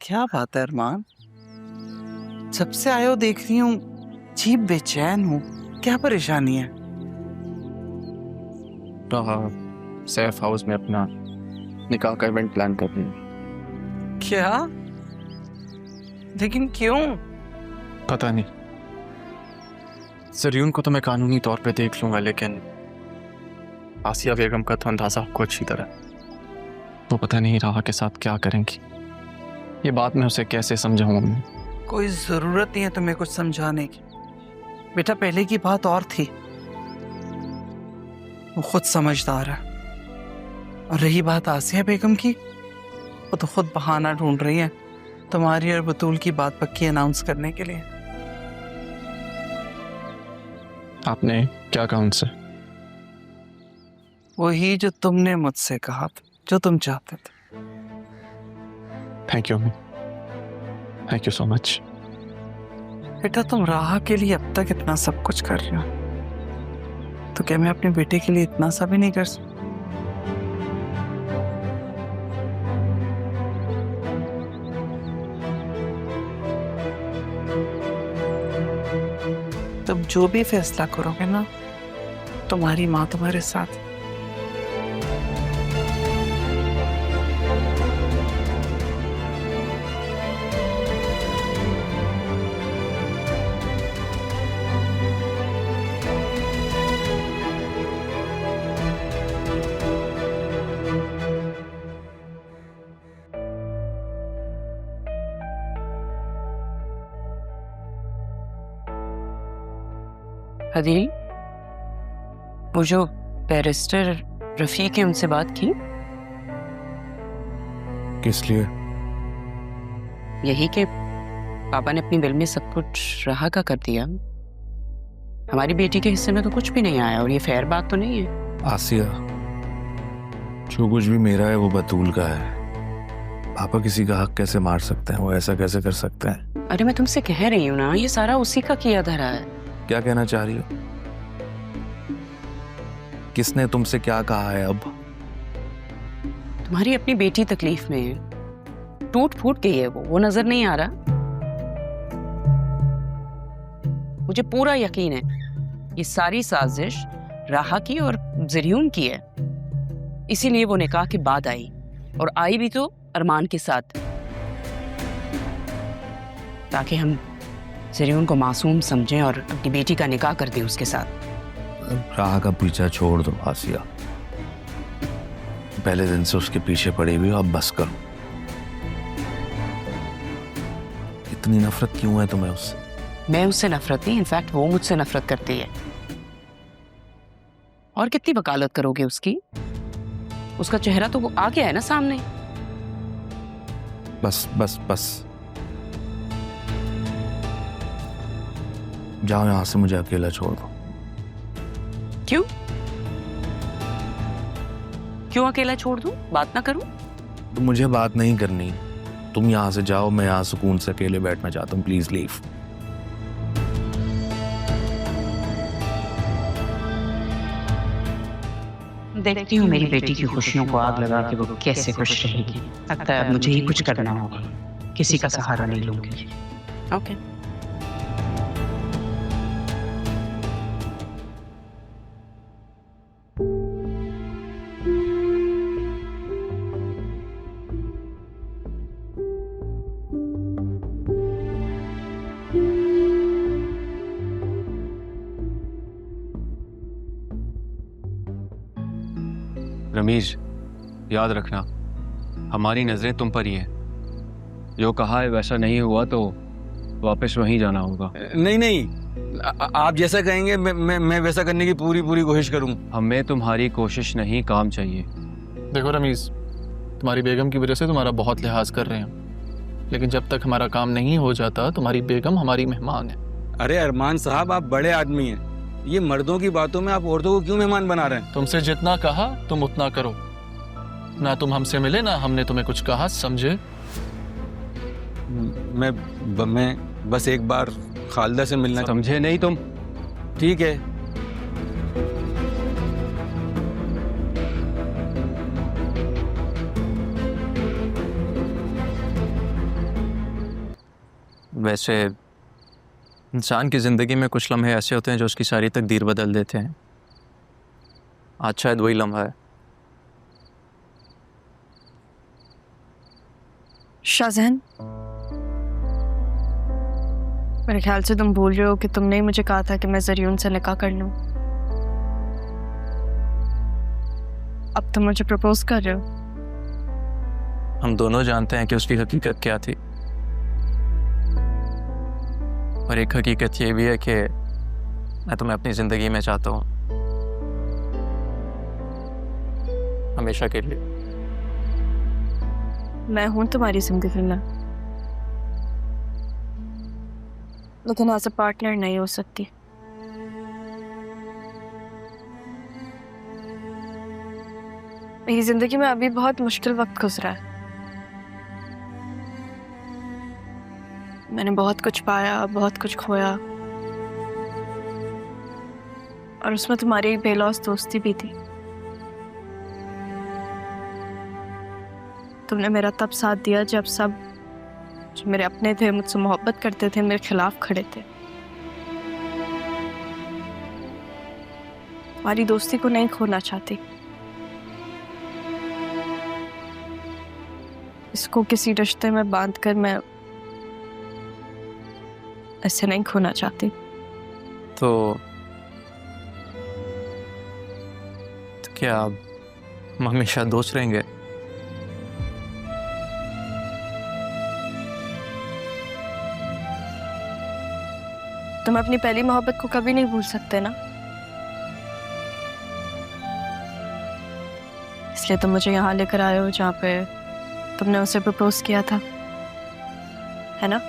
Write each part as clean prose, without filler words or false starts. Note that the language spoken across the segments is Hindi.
क्या बात है अरमान, जब से आए हो देख रही हूँ अजीब बेचैन हूँ, क्या परेशानी है? सैफ हाउस में अपना निकाह का इवेंट प्लान कर रही हूँ। क्या? लेकिन क्यों? पता नहीं, जरियून को तो मैं कानूनी तौर पे देख लूंगा, लेकिन आसिया बेगम का तो अंदाजा आपको अच्छी तरह। वो पता नहीं राहा के साथ क्या करेंगी। ये बात मैं उसे कैसे समझाऊं? कोई जरूरत नहीं है तुम्हें कुछ समझाने की बेटा, पहले की बात और थी। वो खुद समझदार है। और रही बात आसिया बेगम की, वो तो खुद बहाना ढूंढ रही है तुम्हारी और बतूल की बात पक्की अनाउंस करने के लिए। आपने क्या कहा उनसे? वही जो तुमने मुझसे कहा था, जो तुम चाहते थे। Thank you, thank you so much. बेटा तुम राह के लिए अब तक इतना सब कुछ कर रहे हो, तो क्या मैं अपने बेटे के लिए इतना सा भी नहीं कर सकता? तुम जो भी फैसला करोगे ना, तुम्हारी माँ तुम्हारे साथ। हदील, वो जो बैरिस्टर रफीक है उनसे बात की? किस लिए? यही कि पापा ने अपनी बिल में सब कुछ राह का कर दिया। हमारी बेटी के हिस्से में तो कुछ भी नहीं आया, और ये फेयर बात तो नहीं है। आसिया, जो कुछ भी मेरा है वो बतूल का है। पापा किसी का हक कैसे मार सकते हैं? वो ऐसा कैसे कर सकते हैं? अरे मैं तुमसे कह रही हूँ ना, ये सारा उसी का किया धरा है। क्या कहना चाह रही हो? किसने तुमसे क्या कहा है? अब तुम्हारी अपनी बेटी तकलीफ में है, टूट फूट गई है वो नजर नहीं आ रहा? मुझे पूरा यकीन है ये सारी साजिश राहा की और जरियून की है। इसीलिए वो निकाह के बाद आई, और आई भी तो अरमान के साथ, ताकि हम जरियून को मासूम समझें और अपनी बेटी का निकाह कर दें उसके साथ। राह का पीछा छोड़ दो आसिया, पहले दिन से उसके पीछे पड़ी हुई हो, अब बस करो। इतनी नफरत क्यों है तुम्हें उससे? मैं उससे नफरत नहीं, इनफैक्ट वो मुझसे नफरत करती है। और कितनी वकालत करोगे उसकी? उसका चेहरा तो वो आ गया है ना सामने। बस बस बस, जाओ यहां से, मुझे अकेला छोड़ दो। क्यों क्यों अकेला छोड़ दूं? बात ना करूं? तो मुझे बात नहीं करनी, तुम यहां से जाओ। मैं यहां सुकून से अकेले बैठना चाहता हूँ। Please leave. देखती हूँ मेरी बेटी की खुशियों को आग लगा के वो कैसे खुश रहेगी। लगता है अब मुझे ही कुछ करना होगा, किसी का सहारा नहीं लूंगी। ओके। रमीज, याद रखना हमारी नजरें तुम पर ही है। जो कहा है वैसा नहीं हुआ तो वापस वहीं जाना होगा। नहीं नहीं, आप जैसा कहेंगे मैं वैसा करने की पूरी कोशिश करूंगा। हमें तुम्हारी कोशिश नहीं, काम चाहिए। देखो रमीज, तुम्हारी बेगम की वजह से तुम्हारा बहुत लिहाज कर रहे हैं, लेकिन जब तक हमारा काम नहीं हो जाता तुम्हारी बेगम हमारी मेहमान है। अरे अरमान साहब, आप बड़े आदमी हैं, ये मर्दों की बातों में आप औरतों को क्यों मेहमान बना रहे हैं? तुमसे जितना कहा तुम उतना करो। ना तुम हमसे मिले ना हमने तुम्हें कुछ कहा, समझे? मैं बस एक बार खालिदा से मिलना। समझे नहीं तुम? ठीक है। वैसे इंसान की ज़िंदगी में कुछ लम्हे ऐसे होते हैं जो उसकी सारी तकदीर बदल देते हैं। आज शायद वही लम्हा है। शाहजहान, मेरे ख्याल से तुम भूल रहे हो कि तुमने ही मुझे कहा था कि मैं ज़रियून से निकाह कर लूं। अब तुम मुझे प्रपोज कर रहे हो। हम दोनों जानते हैं कि उसकी हकीकत क्या थी, और एक हकीकत ये भी है कि मैं तुम्हें अपनी ज़िंदगी में चाहता हूँ, हमेशा के लिए। मैं हूं तुम्हारी जिंदगी में, लेकिन एज अ पार्टनर नहीं हो सकती। मेरी जिंदगी में अभी बहुत मुश्किल वक्त गुजरा है। मैंने बहुत कुछ पाया, बहुत कुछ खोया, और उसमें तुम्हारी एक बेलौस दोस्ती भी थी। तुमने मेरा तब साथ दिया जब सब जो मेरे अपने थे, मुझसे मोहब्बत करते थे, मेरे खिलाफ खड़े थे। तुम्हारी दोस्ती को नहीं खोना चाहती, इसको किसी रिश्ते में बांधकर मैं ऐसे नहीं खोना चाहती। तो क्या अब हम हमेशा दोस्त रहेंगे? तुम अपनी पहली मोहब्बत को कभी नहीं भूल सकते ना, इसलिए तुम मुझे यहाँ लेकर आए हो जहाँ पे तुमने उसे प्रपोज किया था, है ना?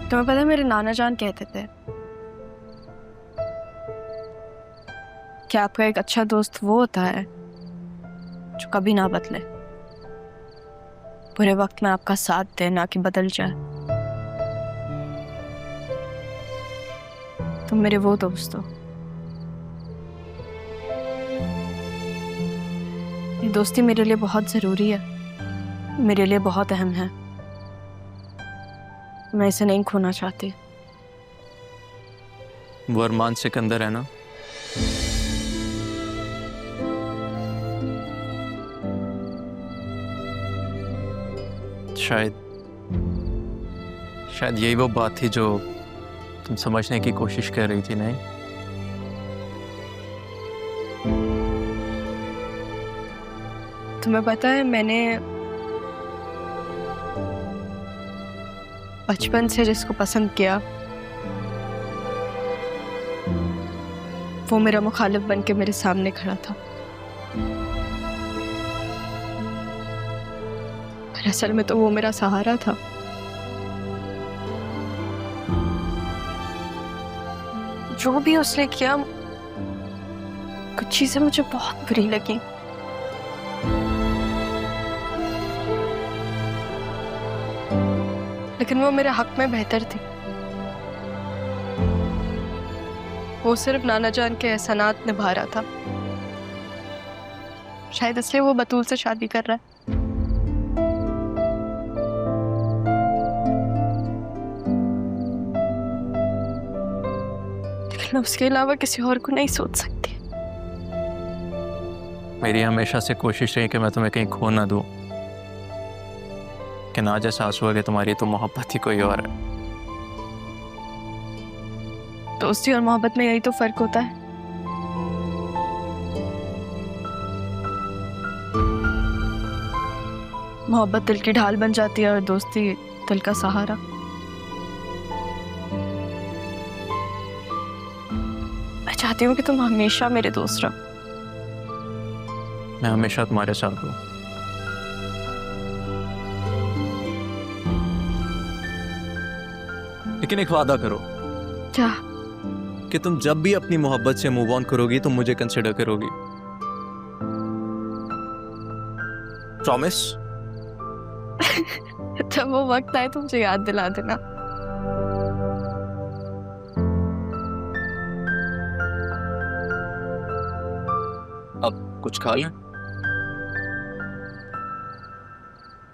तुम्हें पता है मेरे नाना जान कहते थे कि आपका एक अच्छा दोस्त वो होता है जो कभी ना बदले, बुरे वक्त में आपका साथ दे, ना कि बदल जाए। तुम मेरे वो दोस्त हो। ये दोस्ती मेरे लिए बहुत जरूरी है, मेरे लिए बहुत अहम है। मैं इसे नहीं खोना चाहती। वो अरमान सिकंदर है ना? शायद यही वो बात थी जो तुम समझने की कोशिश कर रही थी, नहीं? तुम्हें पता है मैंने बचपन से जिसको पसंद किया वो मेरा मुखालिफ बन के मेरे सामने खड़ा था। पर असल में तो वो मेरा सहारा था। जो भी उसने किया, कुछ चीजें मुझे बहुत बुरी लगी। लेकिन वो मेरे हक में बेहतर थी। वो सिर्फ नाना जान के एहसानात निभा रहा था। शायद इसलिए वो बतूल से शादी कर रहा है। लेकिन मैं उसके अलावा किसी और को नहीं सोच सकती। मेरी हमेशा से कोशिश रही कि मैं तुम्हें कहीं खो ना दूं, कि ना आज एहसास हुआ कि तुम्हारी तो मोहब्बत ही कोई और है। दोस्ती और मोहब्बत में यही तो फर्क होता है। मोहब्बत दिल की ढाल बन जाती है और दोस्ती दिल का सहारा। मैं चाहती हूँ कि तुम हमेशा मेरे दोस्त रहो। मैं हमेशा तुम्हारे साथ हूँ। लेकिन एक वादा करो। क्या? कि तुम जब भी अपनी मोहब्बत से मूव ऑन करोगी तो मुझे कंसिडर करोगी। प्रॉमिस? जब वो वक्त आए तो मुझे याद दिला देना। कुछ खा लें?